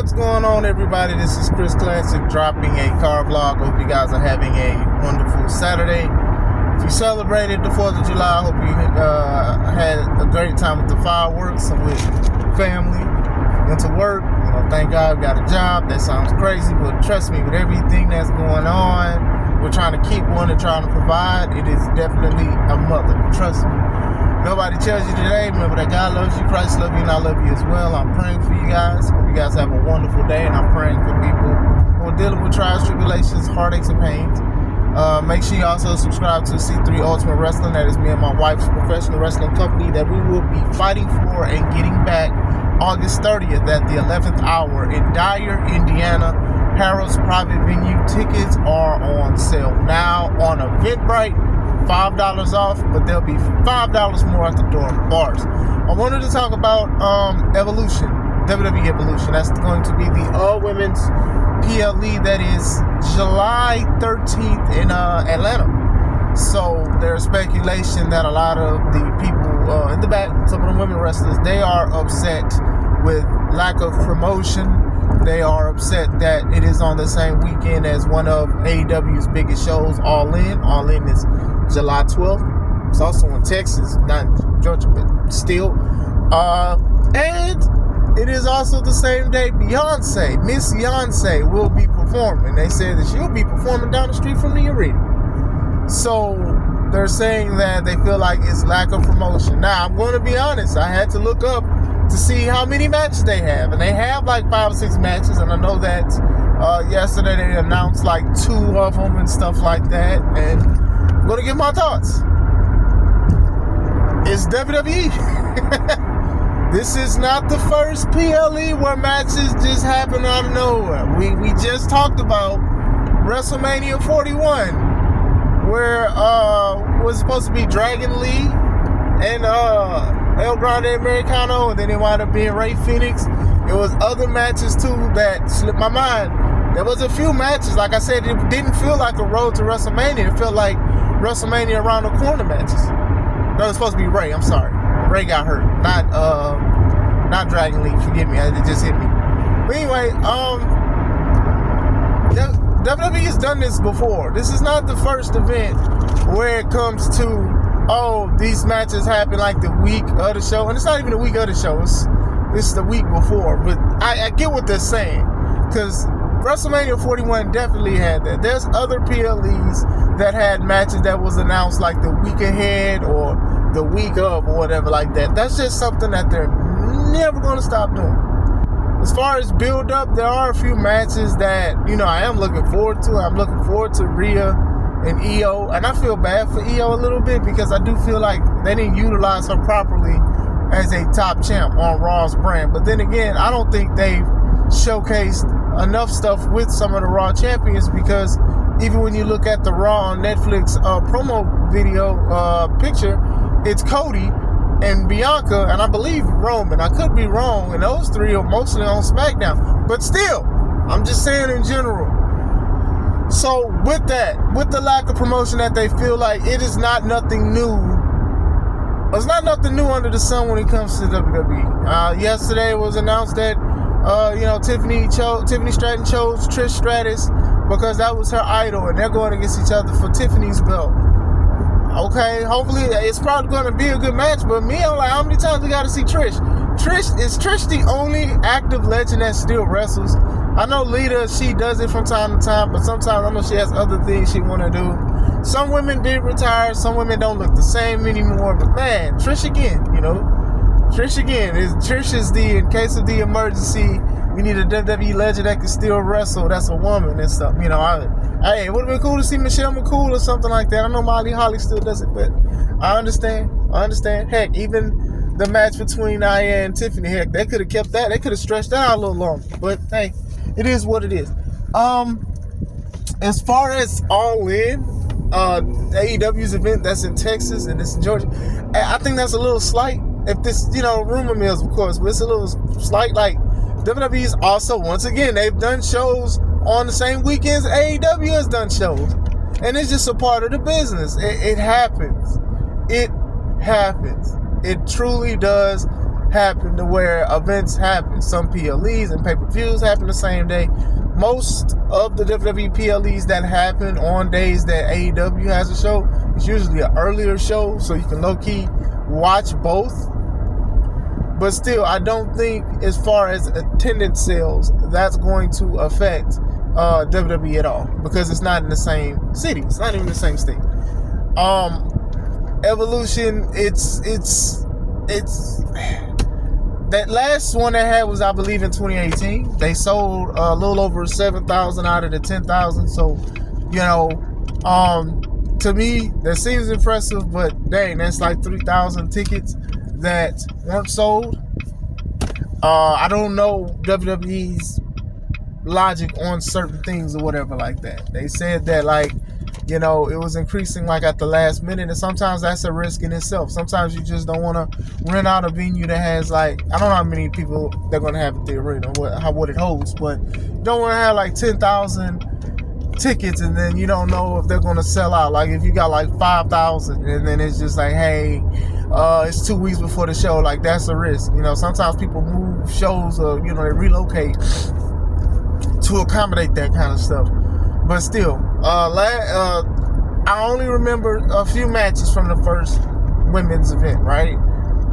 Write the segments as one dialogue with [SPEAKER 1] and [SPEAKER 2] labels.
[SPEAKER 1] What's going on, everybody? This is Chris Classic dropping a car vlog. Hope you guys are having a wonderful Saturday. If you celebrated the 4th of July, I hope you had a great time with the fireworks and with family. Went to work. Thank God I got a job. That sounds crazy, but trust me, with everything that's going on, we're trying to keep one and trying to provide. It is definitely a mother. Trust me. Nobody tells you today, remember that God loves you, Christ loves you, and I love you as well. I'm praying for you guys. Hope you guys have a wonderful day, and I'm praying for people who are dealing with trials, tribulations, heartaches, and pains. Make sure you also subscribe to C3 Ultimate Wrestling. That is me and my wife's professional wrestling company that we will be fighting for and getting back August 30th at the 11th hour in Dyer, Indiana. Harold's private venue. Tickets are on sale now on Eventbrite. $5 off, but there'll be $5 more at the door bars. I wanted to talk about Evolution, WWE Evolution. That's going to be the all-women's PLE that is July 13th in Atlanta. So there's speculation that a lot of the people in the back, some of the women wrestlers, they are upset with lack of promotion. They are upset that it is on the same weekend as one of AEW's biggest shows, All In. All In is July 12th. It's also in Texas, not in Georgia, but still. And it is also the same day Beyonce, Miss Beyonce, will be performing. They said that she'll be performing down the street from the arena. So they're saying that they feel like it's lack of promotion. Now, I'm going to be honest. I had to look up to see how many matches they have. And they have like 5 or 6 matches. And I know that yesterday they announced like 2 of them and stuff like that. And I'm going to give my thoughts. It's WWE. This is not the first PLE where matches just happen out of nowhere. We just talked about WrestleMania 41, where was supposed to be Dragon Lee and El Grande Americano, and then it wound up being Rey Fenix. It was other matches too that slipped my mind. There was a few matches, like I said, it didn't feel like a road to WrestleMania. It felt like WrestleMania around the corner matches. No, it was supposed to be Rey. I'm sorry, Rey got hurt, not Dragon Lee. Forgive me, it just hit me. But anyway, WWE has done this before. This is not the first event where it comes to, these matches happen like the week of the show. And it's not even the week of the show. It's the week before. But I get what they're saying. Because WrestleMania 41 definitely had that. There's other PLEs that had matches that was announced like the week ahead or the week of or whatever like that. That's just something that they're never going to stop doing. As far as Buildup, there are a few matches that, I am looking forward to. I'm looking forward to Rhea and Io, and I feel bad for Io a little bit because I do feel like they didn't utilize her properly as a top champ on Raw's brand. But then again, I don't think they've showcased enough stuff with some of the Raw champions, because even when you look at the Raw on Netflix promo video picture, it's Cody and Bianca, and I believe Roman. I could be wrong, and those 3 are mostly on SmackDown. But still, I'm just saying in general. So with that, with the lack of promotion that they feel like, it is not nothing new. It's not nothing new under the sun when it comes to WWE. Yesterday it was announced that Tiffany Stratton chose Trish Stratus because that was her idol, and they're going against each other for Tiffany's belt. Okay, hopefully it's probably going to be a good match, but I'm like, how many times we got to see Trish? Is Trish the only active legend that still wrestles? I know Lita, she does it from time to time, but sometimes I know she has other things she want to do. Some women did retire, some women don't look the same anymore, but man, Trish again, Trish again. Trish is in case of the emergency, we need a WWE legend that can still wrestle, that's a woman and stuff. It would have been cool to see Michelle McCool or something like that. I know Molly Holly still does it, but I understand. Heck, even the match between Nia and Tiffany, heck, they could have kept that. They could have stretched that out a little longer. But hey, it is what it is. As far as All In, AEW's event that's in Texas and it's in Georgia, I think that's a little slight. If this, rumor mills, of course, but it's a little slight. Like, WWE's also, once again, they've done shows on the same weekends AEW has done shows. And it's just a part of the business. It happens. It happens. It truly does happen to where events happen. Some PLEs and pay-per-views happen the same day. Most of the WWE PLEs that happen on days that AEW has a show, it's usually an earlier show, so you can low-key watch both. But still, I don't think as far as attendance sales, that's going to affect WWE at all, because it's not in the same city. It's not even the same state. Evolution, it's that last one they had was, I believe, in 2018. They sold a little over 7,000 out of the 10,000. So, to me, that seems impressive, but dang, that's like 3,000 tickets that weren't sold. I don't know WWE's logic on certain things or whatever like that. They said that, like, it was increasing like at the last minute, and sometimes that's a risk in itself. Sometimes you just don't want to rent out a venue that has, like, I don't know how many people they're going to have at the arena, what it holds, but you don't want to have like 10,000 tickets and then you don't know if they're going to sell out. Like if you got like 5,000 and then it's just like, hey, it's 2 weeks before the show, like that's a risk. Sometimes people move shows or, they relocate to accommodate that kind of stuff. But still, I only remember a few matches from the first women's event, right?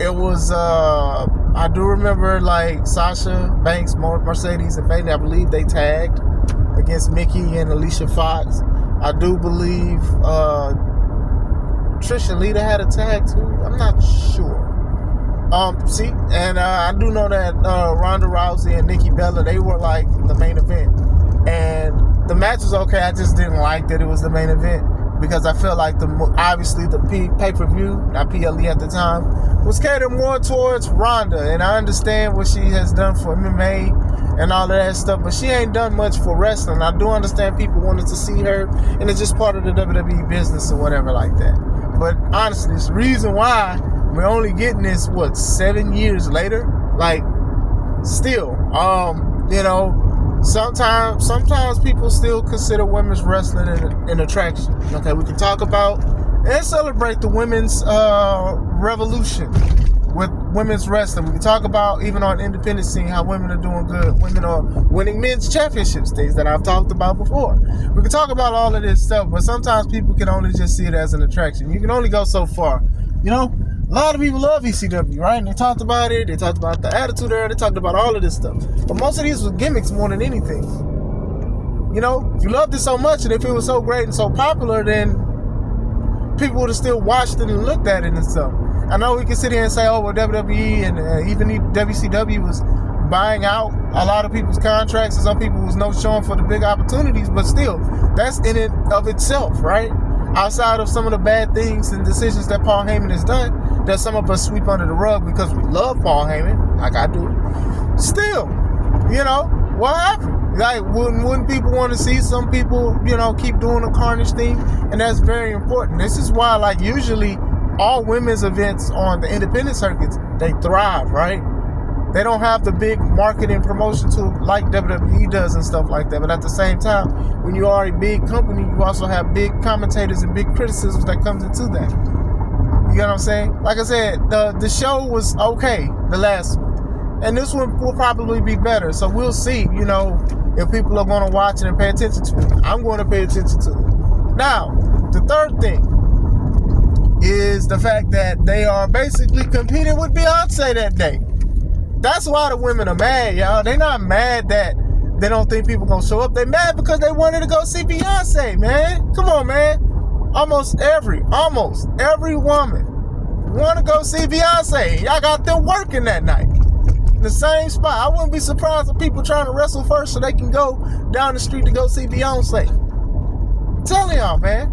[SPEAKER 1] It was, I do remember like Sasha Banks, Mercedes, and Bayley. I believe they tagged against Mickey and Alicia Fox. I do believe Trish and Lita had a tag too. I'm not sure. I do know that Ronda Rousey and Nikki Bella, they were like the main event. And the match was okay. I just didn't like that it was the main event because I felt like obviously the pay-per-view, not PLE at the time, was catered more towards Ronda. And I understand what she has done for MMA and all of that stuff, but she ain't done much for wrestling. I do understand people wanted to see her, and it's just part of the WWE business or whatever like that. But honestly, it's the reason why we're only getting this, 7 years later? Like, still, Sometimes people still consider women's wrestling an attraction. Okay, we can talk about and celebrate the women's revolution with women's wrestling. We can talk about, even on independent scene, how women are doing good. Women are winning men's championships, things that I've talked about before. We can talk about all of this stuff, but sometimes people can only just see it as an attraction. You can only go so far. A lot of people love ECW, right? And they talked about it. They talked about the attitude there. They talked about all of this stuff. But most of these were gimmicks more than anything. If you loved it so much and if it was so great and so popular, then people would have still watched it and looked at it and stuff. I know we can sit here and say, WWE and even WCW was buying out a lot of people's contracts and some people was no showing for the big opportunities, but still, that's in it of itself, right? Outside of some of the bad things and decisions that Paul Heyman has done, that some of us sweep under the rug because we love Paul Heyman, like I do. Still, what happened? Like, wouldn't people want to see some people, keep doing the Carnage thing? And that's very important. This is why, like, usually all women's events on the independent circuits, they thrive, right? They don't have the big marketing promotion tool like WWE does and stuff like that. But at the same time, when you are a big company, you also have big commentators and big criticisms that comes into that. You know what I'm saying? Like I said, the show was okay, the last one. And this one will probably be better. So we'll see, if people are going to watch it and pay attention to it. I'm going to pay attention to it. Now, the third thing is the fact that they are basically competing with Beyonce that day. That's why the women are mad, y'all. They're not mad that they don't think people gonna show up. They mad because they wanted to go see Beyonce, man. Come on, man. Almost every woman want to go see Beyonce. Y'all got them working that night in the same spot. I wouldn't be surprised if people trying to wrestle first so they can go down the street to go see Beyonce. I'm telling y'all, man.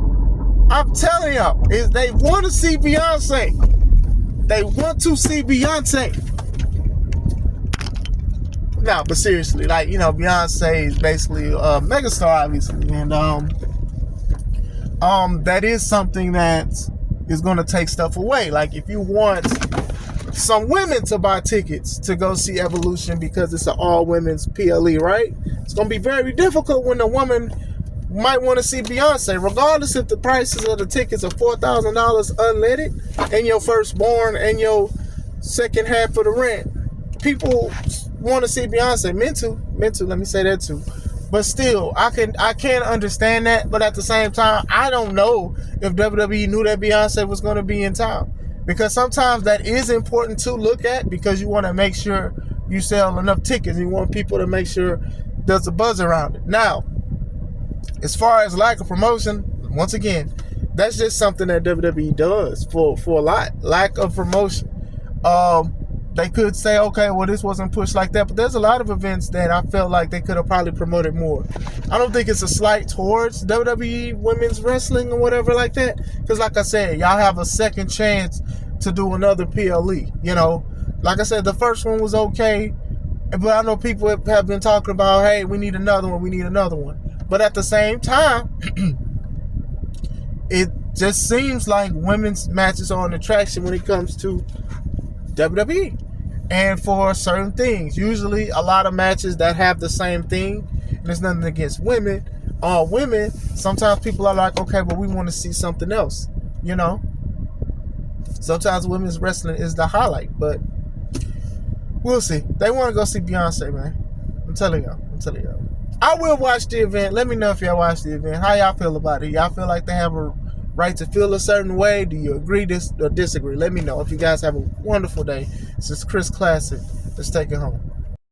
[SPEAKER 1] I'm telling y'all, is they want to see Beyonce. They want to see Beyonce. No, but seriously, like, Beyonce is basically a megastar, obviously, and that is something that is going to take stuff away. Like, if you want some women to buy tickets to go see Evolution because it's an all-women's PLE, right? It's going to be very difficult when a woman might want to see Beyonce, regardless if the prices of the tickets are $4,000 unleaded, and your firstborn and your second half of the rant, people want to see Beyonce. Mental. Let me say that too. But still, I can understand that. But at the same time, I don't know if WWE knew that Beyonce was going to be in town, because sometimes that is important to look at, because you want to make sure you sell enough tickets. You want people to make sure there's a buzz around it. Now, as far as lack of promotion, once again, that's just something that WWE does for a lot. Lack of promotion. They could say, okay, well, this wasn't pushed like that, but there's a lot of events that I felt like they could have probably promoted more. I don't think it's a slight towards WWE women's wrestling or whatever like that, because like I said, y'all have a second chance to do another PLE. You know, like I said, the first one was okay, but I know people have been talking about, hey, we need another one. But at the same time, it just seems like women's matches are an attraction when it comes to WWE. And for certain things, usually a lot of matches that have the same thing, and there's nothing against women. Women, sometimes people are like, okay, but we want to see something else. You know, sometimes women's wrestling is the highlight, but we'll see. They want to go see Beyonce, man. I'm telling y'all. I will watch the event. Let me know if y'all watch the event. How y'all feel about it? Y'all feel like they have a right to feel a certain way? Do you agree or disagree? Let me know. If you guys have a wonderful day. This is Chris Classic. Let's take it home.